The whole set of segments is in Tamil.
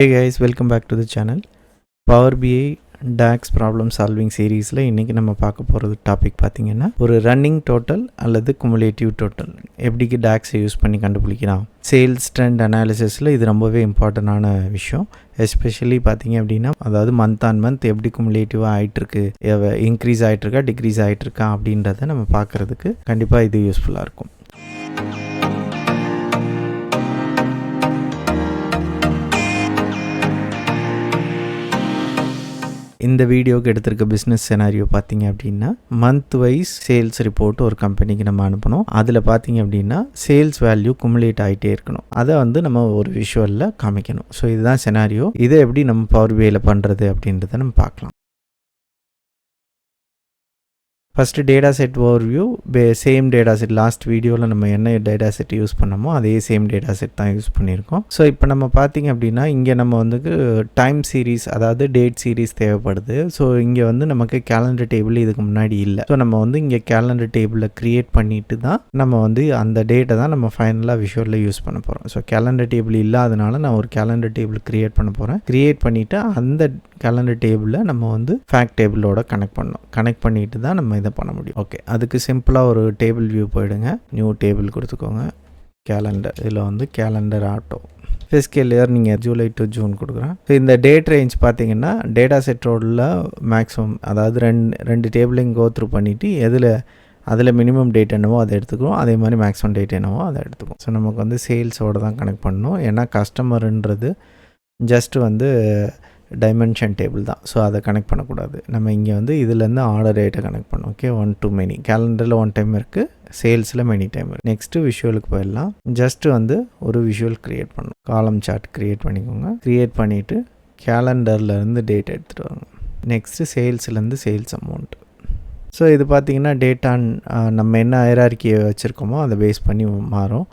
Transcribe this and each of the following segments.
Hey guys, welcome back to the channel. Power BI DAX problem solving சீரீஸில் இன்றைக்கி நம்ம பார்க்க போகிறது டாபிக் பார்த்திங்கன்னா ஒரு ரன்னிங் டோட்டல் அல்லது குமுலேட்டிவ் டோட்டல் எப்படிக்கு DAX யூஸ் பண்ணி கண்டுபிடிக்கலாம். சேல்ஸ் ட்ரெண்ட் அனாலிசிஸில் இது ரொம்பவே இம்பார்ட்டண்டான விஷயம். எஸ்பெஷலி பார்த்திங்க அப்படின்னா அதாவது மந்த் ஆன் மந்த் எப்படி குமுலேட்டிவாக ஆகிட்டுருக்கு, இன்க்ரீஸ் ஆகிட்டுருக்கா டிக்ரீஸ் ஆகிட்டுருக்கா அப்படின்றத நம்ம பார்க்குறதுக்கு கண்டிப்பாக இது யூஸ்ஃபுல்லாக இருக்கும். இந்த வீடியோக்கு எடுத்திருக்க பிஸ்னஸ் செனாரியோ பார்த்தீங்க அப்படின்னா மந்த் வைஸ் சேல்ஸ் ரிப்போர்ட் ஒரு கம்பெனிக்கு நம்ம அனுப்பணும். அதில் பார்த்தீங்க அப்படின்னா சேல்ஸ் வேல்யூ குமுலேட் ஆகிட்டே இருக்கணும். அதை நம்ம ஒரு விஷுவலில் காமிக்கணும். ஸோ இதுதான் செனாரியோ. இதை எப்படி நம்ம பவர் பிஐயில் பண்ணுறது அப்படின்றத நம்ம பார்க்கலாம். First data set overview. Same data set last வீடியோவில் நம்ம என்ன டேட்டா செட் யூஸ் பண்ணமோ அதே சேம் டேட்டா செட் தான் யூஸ் பண்ணியிருக்கோம். ஸோ இப்போ நம்ம பார்த்திங்க அப்படின்னா இங்கே நம்ம டைம் சீரீஸ் அதாவது டேட் சீரீஸ் தேவைப்படுது. ஸோ இங்கே நமக்கு கேலண்டர் டேபிள் இதுக்கு முன்னாடி இல்லை. ஸோ நம்ம இங்கே கேலண்டர் டேபிளை க்ரியேட் பண்ணிட்டு தான் நம்ம அந்த டேட்டை தான் நம்ம ஃபைனலாக விஷுவலில் யூஸ் பண்ண போகிறோம். ஸோ கேலண்டர் டேபிள் இல்லாதனால நான் ஒரு கேலண்டர் டேபிள் க்ரியேட் பண்ண போகிறேன். க்ரியேட் பண்ணிவிட்டு அந்த கேலண்டர் டேபிளில் நம்ம ஃபேக்ட் டேபிளோட கனெக்ட் பண்ணணும். கனெக்ட் பண்ணிட்டு தான் நம்ம இதை பண்ண முடியும். ஓகே, அதுக்கு சிம்பிளாக ஒரு டேபிள் வியூ போயிடுங்க. நியூ டேபிள் கொடுத்துக்கோங்க. கேலண்டர், இதில் கேலண்டர் ஆட்டோ ஃபிஸ்கல் இயர் நீங்கள் ஜூலை டு ஜூன் கொடுக்குறேன். ஸோ இந்த டேட் ரேஞ்ச் பார்த்தீங்கன்னா டேட்டா செட்டோட மேக்ஸிமம் அதாவது ரெண்டு டேபிளையும் கோ த்ரூ பண்ணிவிட்டு அதில் மினிமம் டேட் என்னவோ அதை எடுத்துக்கிறோம். அதே மாதிரி மேக்ஸிமம் டேட் என்னவோ அதை எடுத்துக்கும். ஸோ நமக்கு சேல்ஸோடு தான் கனெக்ட் பண்ணணும். ஏன்னா கஸ்டமருன்றது ஜஸ்ட்டு டைமென்ஷன் டேபிள் தான். ஸோ அதை கனெக்ட் பண்ணக்கூடாது. நம்ம இங்கே இதுலேருந்து ஆர்டர் ரேட்டை கனெக்ட் பண்ணோம். ஓகே, 1 to many கேலண்டரில் 1 டைம் இருக்குது, சேல்ஸில் மெனி டைம் இருக்குது. நெக்ஸ்ட்டு விஷுவலுக்கு போயிடலாம். ஜஸ்ட்டு ஒரு விஷுவல் க்ரியேட் பண்ணணும். காலம் சார்ட் க்ரியேட் பண்ணிக்கோங்க. க்ரியேட் பண்ணிவிட்டு கேலண்டர்லேருந்து டேட் எடுத்துகிட்டு வாங்க. நெக்ஸ்ட்டு சேல்ஸ்லேருந்து சேல்ஸ் அமௌண்ட். ஸோ இது பார்த்திங்கன்னா டேட்டா நம்ம என்ன ஹைரார்க்கியை வச்சுருக்கோமோ அதை பேஸ் பண்ணி மாறும்.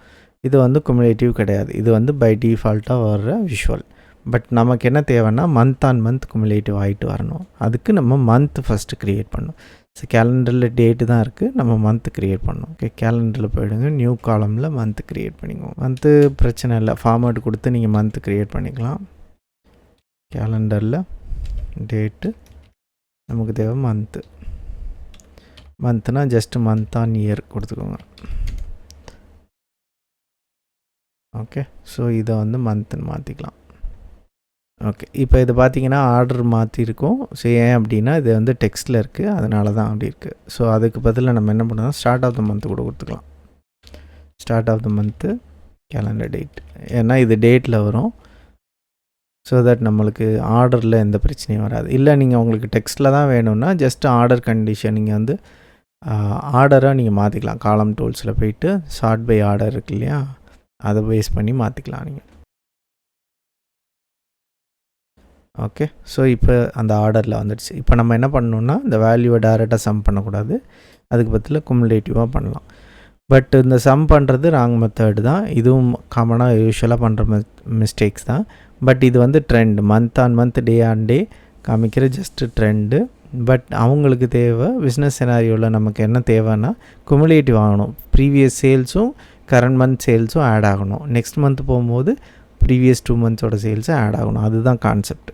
இது குமுலேட்டிவ் கிடையாது. இது பை டிஃபால்ட்டாக வர்ற விஷுவல். பட் நமக்கு என்ன தேவைன்னா மந்த் ஆன் மந்த் குமுலேட்டிவ் ஆகிட்டு வரணும். அதுக்கு நம்ம மந்த் ஃபஸ்ட்டு க்ரியேட் பண்ணணும். ஸோ கேலண்டரில் டேட்டு தான் இருக்குது, நம்ம மந்த் க்ரியேட் பண்ணணும். ஓகே, கேலண்டரில் போயிடுங்க. நியூ காலமில் மந்த் க்ரியேட் பண்ணிக்கோங்க. மந்த்து பிரச்சனை இல்லை, ஃபார்மேட் கொடுத்து நீங்கள் மந்த் க்ரியேட் பண்ணிக்கலாம். கேலண்டரில் டேட்டு நமக்கு தேவை மந்த்து. மந்த்னா ஜஸ்ட்டு மந்த் ஆன் இயர் கொடுத்துக்கோங்க. ஓகே, ஸோ இதை மந்த்துன்னு மாற்றிக்கலாம். ஓகே, இப்போ இது பார்த்திங்கன்னா ஆர்டர் மாற்றிருக்கோம். ஸோ ஏன் அப்படின்னா இது டெக்ஸ்ட்டில் இருக்குது, அதனால தான் அப்படி இருக்குது. ஸோ அதுக்கு பதிலாக நம்ம என்ன பண்ணலாம், ஸ்டார்ட் ஆஃப் த மந்த் கூட கொடுத்துக்கலாம். Start of the month calendar date. ஏன்னா இது டேட்டில் வரும். ஸோ தட் நம்மளுக்கு ஆர்டரில் எந்த பிரச்சனையும் வராது. இல்லை நீங்கள் உங்களுக்கு டெக்ஸ்ட்டில் தான் வேணும்னா ஜஸ்ட் ஆர்டர் கண்டிஷன் நீங்கள் ஆர்டராக நீங்கள் மாற்றிக்கலாம். காலம் டூல்ஸில் போயிட்டு ஷார்ட் பை ஆர்டர் இருக்கு இல்லையா, அதை பேஸ் பண்ணி மாற்றிக்கலாம் நீங்கள். ஓகே, ஸோ இப்போ அந்த ஆர்டரில் வந்துடுச்சு. இப்போ நம்ம என்ன பண்ணணுன்னா இந்த வேல்யூவை டேரெக்டாக சம் பண்ணக்கூடாது. அதுக்கு பதிலாக குமுலேட்டிவாக பண்ணலாம். பட் இந்த சம் பண்ணுறது ராங் மெத்தட் தான். இதுவும் காமனாக யூஸ்வலாக பண்ணுற மிஸ்டேக்ஸ் தான். பட் இது trend, month on month day on day காமிக்கிற ஜஸ்ட்டு ட்ரெண்டு. பட் அவங்களுக்கு தேவை பிஸ்னஸ் செனாரியோவில் நமக்கு என்ன தேவைன்னா குமுலேட்டிவ் ஆகணும். ப்ரீவியஸ் சேல்ஸும் கரண்ட் மந்த் சேல்ஸும் ஆட் ஆகணும். நெக்ஸ்ட் மந்த் போகும்போது ப்ரீவியஸ் 2 மந்த்ஸோட சேல்ஸை ஆட் ஆகணும். அதுதான் கான்செப்ட்.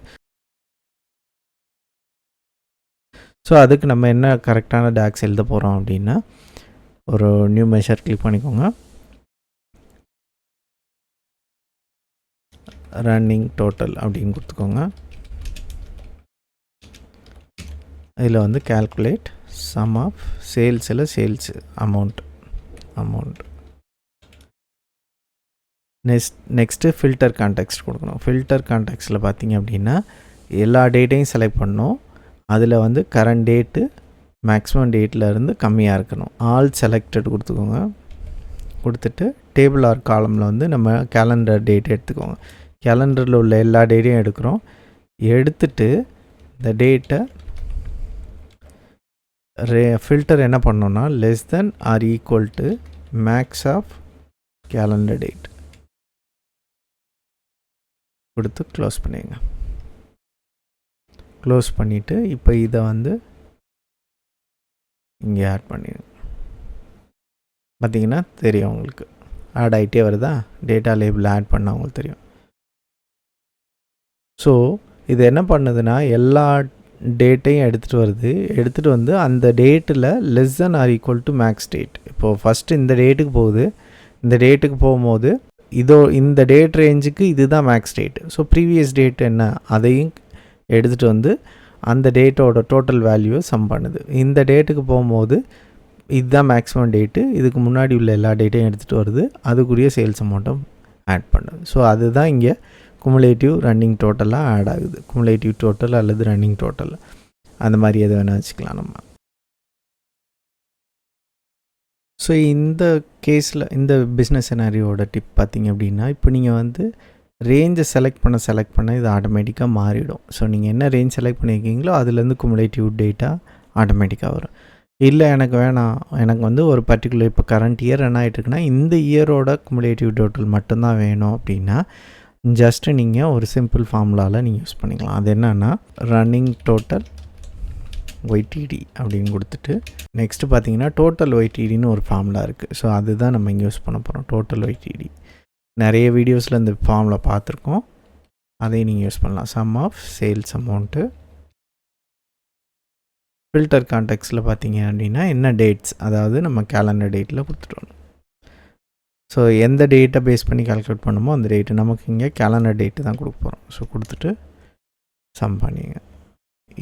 ஸோ அதுக்கு நம்ம என்ன கரெக்டான டாக்ஸ் எழுத போகிறோம் அப்படின்னா ஒரு நியூ மெஷர் கிளிக் பண்ணிக்கோங்க. ரன்னிங் டோட்டல் அப்படின்னு கொடுத்துக்கோங்க. இதில் கால்குலேட் சம் ஆஃப் சேல்ஸில் sales amount. Next filter context கொடுக்கணும். ஃபில்டர் கான்டெக்ஸ்ட்டில் பார்த்திங்க அப்படின்னா எல்லா டேட்டையும் செலக்ட் பண்ணணும். அதில் கரண்ட் டேட்டு மேக்ஸிமம் டேட்டில் இருந்து கம்மியாக இருக்கணும். ஆல் செலக்டட் கொடுத்துக்கோங்க. கொடுத்துட்டு டேபிள் ஆர் காலமில் நம்ம கேலண்டர் டேட் எடுத்துக்கோங்க. கேலண்டரில் உள்ள எல்லா டேட்டையும் எடுக்கிறோம். எடுத்துட்டு இந்த டேட்டை ஃபில்டர் என்ன பண்ணோன்னா less than or equal to max of calendar date கொடுத்து க்ளோஸ் பண்ணிடுங்க. க்ளோஸ் பண்ணிவிட்டு இப்போ இதை இங்கே ஆட் பண்ணிடுங்க. பார்த்திங்கன்னா தெரியும் உங்களுக்கு ஆட் ஆகிட்டே வருதா, டேட்டா லேபிள் ஆட் பண்ணால் உங்களுக்கு தெரியும். ஸோ இது என்ன பண்ணுதுன்னா எல்லா டேட்டையும் எடுத்துகிட்டு வந்து அந்த டேட்டில் less than or equal to max date. இப்போது ஃபஸ்ட்டு இந்த டேட்டுக்கு போகுது, இந்த டேட்டுக்கு போகும்போது இந்த டேட் ரேஞ்சுக்கு இதுதான் max date. So previous date என்ன அதையும் எடுத்துகிட்டு வந்து அந்த டேட்டோட டோட்டல் வேல்யூவை சம் பண்ணுது. இந்த டேட்டுக்கு போகும்போது இதுதான் மேக்ஸிமம் டேட்டு, இதுக்கு முன்னாடி உள்ள எல்லா டேட்டையும் எடுத்துகிட்டு வருது, அதுக்குரிய சேல்ஸ் அமௌண்ட்டும் ஆட் பண்ணுது. ஸோ அதுதான் இங்கே குமுலேட்டிவ் ரன்னிங் டோட்டலாக ஆட் ஆகுது. குமுலேட்டிவ் டோட்டல் அல்லது ரன்னிங் டோட்டல் அந்த மாதிரி எது வேணால் வச்சுக்கலாம் நம்ம. ஸோ இந்த கேஸில் இந்த பிஸ்னஸ் சினாரியோட டிப் பார்த்திங்க அப்படின்னா, இப்போ நீங்கள் வந்து ரேஞ்சை செலக்ட் பண்ண இது ஆட்டோமேட்டிக்காக மாறிடும். ஸோ நீங்கள் என்ன ரேஞ்ச் செலக்ட் பண்ணியிருக்கீங்களோ அதுலேருந்து குமுலேட்டிவ் டேட்டா ஆட்டோமேட்டிக்காக வரும். இல்லை எனக்கு வேணாம், எனக்கு வந்து ஒரு பர்டிகுலர் இப்போ கரண்ட் இயர் ரன் ஆகிட்டுருக்குன்னா இந்த இயரோட குமுலேட்டிவ் டோட்டல் மட்டும்தான் வேணும் அப்படின்னா ஜஸ்ட்டு நீங்கள் ஒரு சிம்பிள் ஃபார்முலாவில் நீங்கள் யூஸ் பண்ணிக்கலாம். அது என்னென்னா ரன்னிங் டோட்டல் ஒய்டிடி அப்படின்னு கொடுத்துட்டு நெக்ஸ்ட்டு பார்த்தீங்கன்னா டோட்டல் ஒய்டிடின்னு ஒரு ஃபார்முலா இருக்குது. ஸோ அதுதான் நம்ம இங்கே யூஸ் பண்ண போகிறோம். டோட்டல் ஒய்டிடி நிறைய வீடியோஸில் இந்த ஃபார்முலா பார்த்துருக்கோம், அதையும் நீங்கள் யூஸ் பண்ணலாம். Sum of sales amount filter கான்டெக்ஸ்டில் பார்த்தீங்க அப்படின்னா என்ன டேட்ஸ், அதாவது நம்ம கேலண்டர் டேட்டில் கொடுத்துட்டோம். ஸோ எந்த டேட்டை பேஸ் பண்ணி கால்குலேட் பண்ணுமோ அந்த டேட்டு நமக்கு இங்கே கேலண்டர் டேட்டு தான் கொடுக்க போகிறோம். ஸோ கொடுத்துட்டு சம் பண்ணிங்க.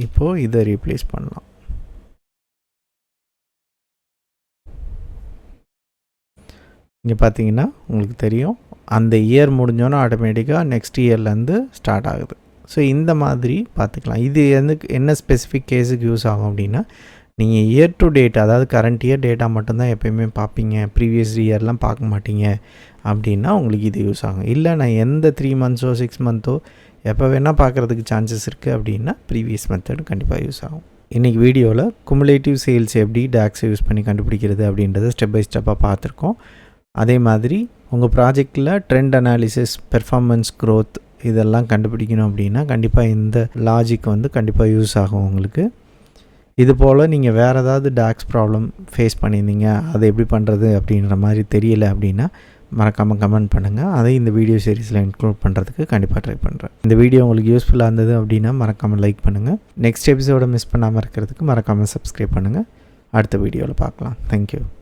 இப்போது இதை ரீப்ளேஸ் பண்ணலாம். இங்கே பார்த்தீங்கன்னா உங்களுக்கு தெரியும் அந்த இயர் முடிஞ்சோன்னா ஆட்டோமேட்டிக்காக நெக்ஸ்ட் இயர்லேருந்து ஸ்டார்ட் ஆகுது. ஸோ இந்த மாதிரி பார்த்துக்கலாம். இது என்ன ஸ்பெசிஃபிக் கேஸுக்கு யூஸ் ஆகும் அப்படின்னா, நீங்கள் இயர் டு டேட் அதாவது கரண்ட் இயர் டேட்டா மட்டும்தான் எப்போயுமே பார்ப்பீங்க, ப்ரீவியஸ் இயர்லாம் பார்க்க மாட்டீங்க அப்படின்னா உங்களுக்கு இது யூஸ் ஆகும். இல்லை நான் எந்த 3 மந்த்ஸோ 6 மந்த்தோ எப்போ வேணால் பார்க்குறதுக்கு சான்சஸ் இருக்குது அப்படின்னா ப்ரீவியஸ் மெத்தட் கண்டிப்பாக யூஸ் ஆகும். இன்றைக்கி வீடியோவில் குமுலேட்டிவ் சேல்ஸ் எப்படி டாக்ஸை யூஸ் பண்ணி கண்டுபிடிக்கிறது அப்படின்றத ஸ்டெப் பை ஸ்டெப்பாக பார்த்துருக்கோம். அதே மாதிரி உங்கள் ப்ராஜெக்டில் ட்ரெண்ட் அனாலிசிஸ், பெர்ஃபார்மன்ஸ் க்ரோத் இதெல்லாம் கண்டுபிடிக்கணும் அப்படின்னா கண்டிப்பாக இந்த லாஜிக் வந்து கண்டிப்பாக யூஸ் ஆகும் உங்களுக்கு. இது போல் நீங்கள் வேறு ஏதாவது டாக்ஸ் ப்ராப்ளம் ஃபேஸ் பண்ணியிருந்தீங்க, அதை எப்படி பண்ணுறது அப்படின்ற மாதிரி தெரியல அப்படின்னா மறக்காமல் கமெண்ட் பண்ணுங்கள். அதை இந்த வீடியோ சீரிஸில் இன்க்ளூட் பண்ணுறதுக்கு கண்டிப்பாக ட்ரை பண்ணுறேன். இந்த வீடியோ உங்களுக்கு யூஸ்ஃபுல்லாக இருந்தது அப்படின்னா மறக்காமல் லைக் பண்ணுங்கள். நெக்ஸ்ட் எபிசோட மிஸ் பண்ணாமல் இருக்கிறதுக்கு மறக்காமல் சப்ஸ்கிரைப் பண்ணுங்கள். அடுத்த வீடியோவில் பார்க்கலாம். தேங்க்யூ.